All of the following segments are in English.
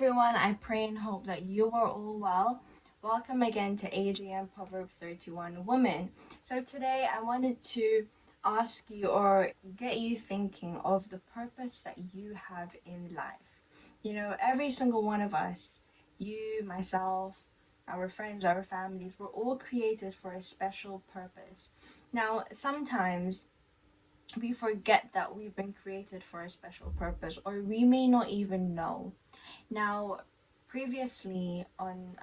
everyone, I pray and hope that you are all well. Welcome again to A.G.M. Proverbs 31 Woman. So today I wanted to ask you or get you thinking of the purpose that you have in life. You know, every single one of us, you, myself, our friends, our families, we're all created for a special purpose. Now, sometimes we forget that we've been created for a special purpose, or we may not even know. Now, previously on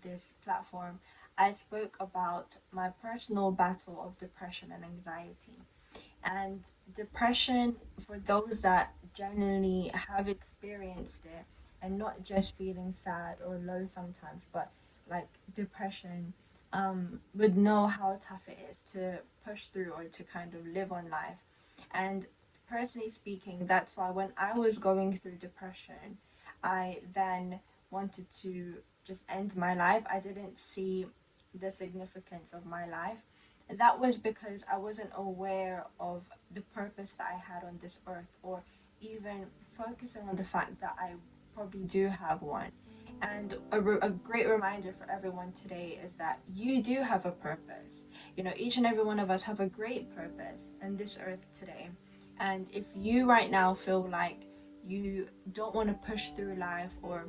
this platform, I spoke about my personal battle of depression and anxiety. And depression, for those that genuinely have experienced it, and not just feeling sad or low sometimes, but like depression, would know how tough it is to push through or to kind of live on life. And personally speaking, that's why when I was going through depression, I then wanted to just end my life. I didn't see the significance of my life. And that was because I wasn't aware of the purpose that I had on this earth, or even focusing on the fact that I probably do have one. And a great reminder for everyone today is that you do have a purpose. You know, each and every one of us have a great purpose in this earth today. And if you right now feel like you don't want to push through life, or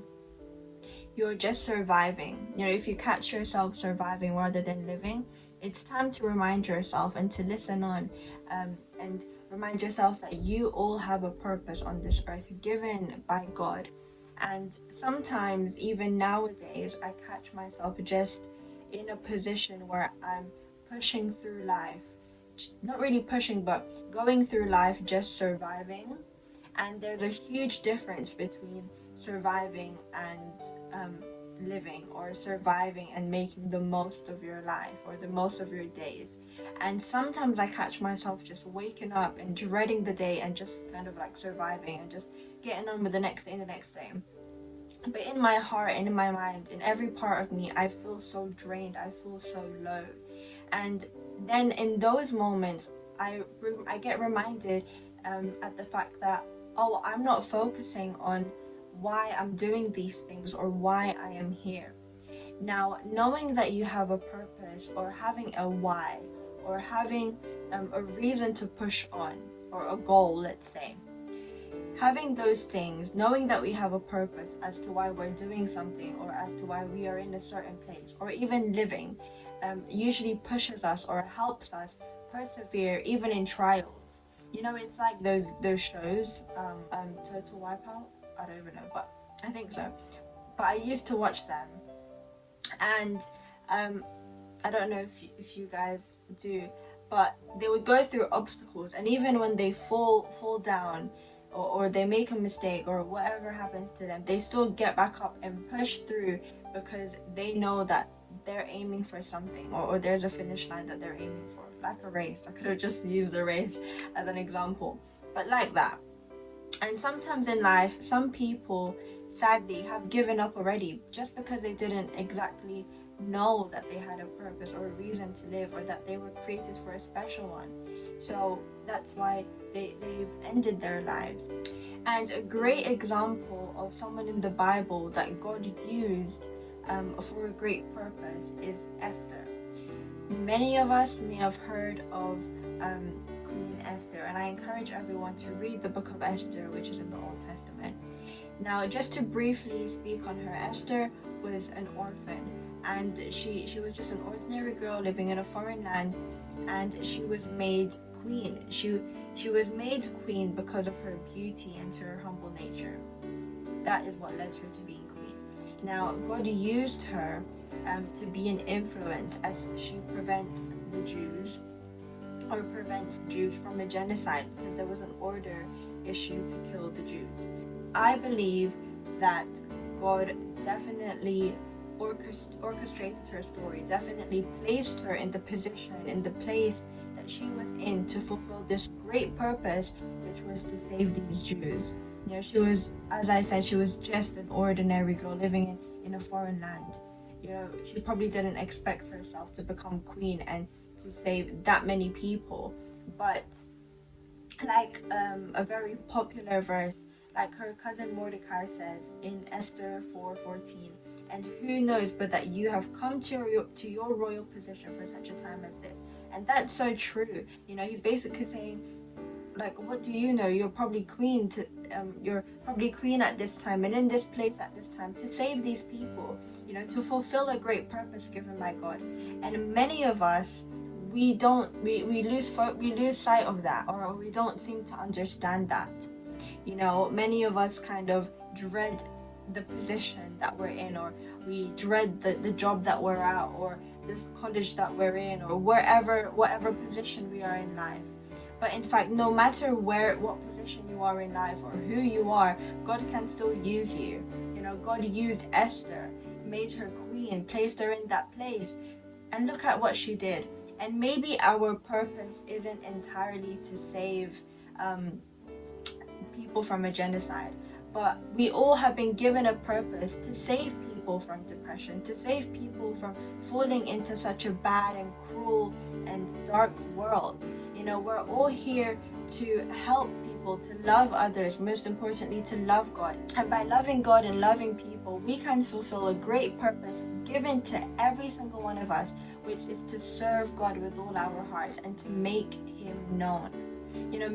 you're just surviving, you know, if you catch yourself surviving rather than living, it's time to remind yourself and to listen on, and remind yourselves that you all have a purpose on this earth given by God. And sometimes, even nowadays, I catch myself just in a position where I'm pushing through life, not really pushing, but going through life just surviving. And there's a huge difference between surviving and living, or surviving and making the most of your life or the most of your days. And sometimes I catch myself just waking up and dreading the day and just kind of like surviving and just getting on with the next day and the next day. But in my heart and in my mind, in every part of me, I feel so drained, I feel so low. And then in those moments, I get reminded at the fact that, oh, I'm not focusing on why I'm doing these things or why I am here. Now, knowing that you have a purpose, or having a why, or having a reason to push on, or a goal, let's say, having those things, knowing that we have a purpose as to why we're doing something, or as to why we are in a certain place, or even living, usually pushes us or helps us persevere even in trials. You know, it's like those shows, Total Wipeout. I don't even know, but I think so. But I used to watch them, and I don't know if you guys do, but they would go through obstacles, and even when they fall down, or they make a mistake, or whatever happens to them, they still get back up and push through, because they know that they're aiming for something, or there's a finish line that they're aiming for, like a race. I could have just used a race as an example, but like that. And sometimes in life, some people sadly have given up already just because they didn't exactly know that they had a purpose or a reason to live, or that they were created for a special one. So that's why they've ended their lives. And a great example of someone in the Bible that God used for a great purpose is Esther. Many of us may have heard of Queen Esther, and I encourage everyone to read the Book of Esther, which is in the Old Testament. Now, just to briefly speak on her, Esther was an orphan, and she was just an ordinary girl living in a foreign land, and she was made queen. She was made queen because of her beauty and her humble nature. That is what led her to being queen. Now, God used her to be an influence as she prevents the Jews, or prevents Jews from a genocide, because there was an order issued to kill the Jews. I believe that God definitely orchestrated her story, definitely placed her in the position, in the place that she was in, to fulfill this great purpose, which was to save these Jews. You know, she was, as I said, she was just an ordinary girl living in a foreign land. You know, she probably didn't expect herself to become queen and to save that many people. But like a very popular verse like her cousin Mordecai says in Esther 4:14. And who knows but that you have come to your royal position for such a time as this. And that's so true. He's basically saying, like, what do you know? You're probably queen at this time and in this place at this time to save these people, to fulfill a great purpose given by God. And many of us, we lose sight of that, or we don't seem to understand that. Many of us kind of dread the position that we're in, or we dread the job that we're at, or this college that we're in, or whatever position we are in life. But in fact, no matter what position you are in life or who you are, God can still use you. God used Esther, made her queen, placed her in that place, and look at what she did. And maybe our purpose isn't entirely to save people from a genocide, but we all have been given a purpose to save people from depression, to save people from falling into such a bad and cruel and dark world. We're all here to help people, to love others, most importantly to love God. And by loving God and loving people, we can fulfill a great purpose given to every single one of us, which is to serve God with all our hearts and to make Him known.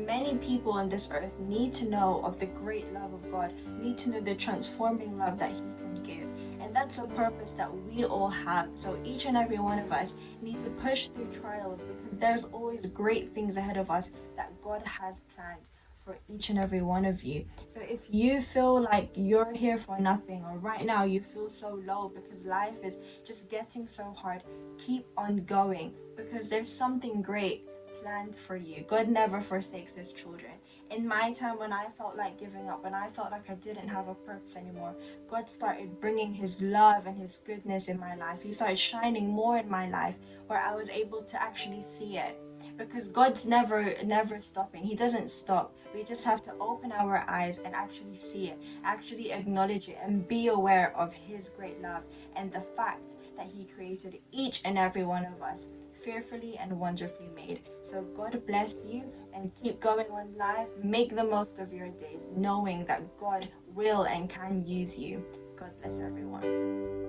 Many people on this earth need to know of the great love of God, need to know the transforming love that He can give. And that's a purpose that we all have. So each and every one of us need to push through trials, because there's always great things ahead of us that God has planned for each and every one of you. So if you feel like you're here for nothing, or right now you feel so low because life is just getting so hard, keep on going, because there's something great planned for you. God never forsakes His children. In my time when I felt like giving up, when I felt like I didn't have a purpose anymore, God started bringing His love and His goodness in my life. He started shining more in my life, where I was able to actually see it. Because God's never stopping. He doesn't stop. We just have to open our eyes and actually see it, actually acknowledge it, and be aware of His great love and the fact that He created each and every one of us fearfully and wonderfully made. So God bless you, and keep going on life. Make the most of your days, knowing that God will and can use you. God bless everyone.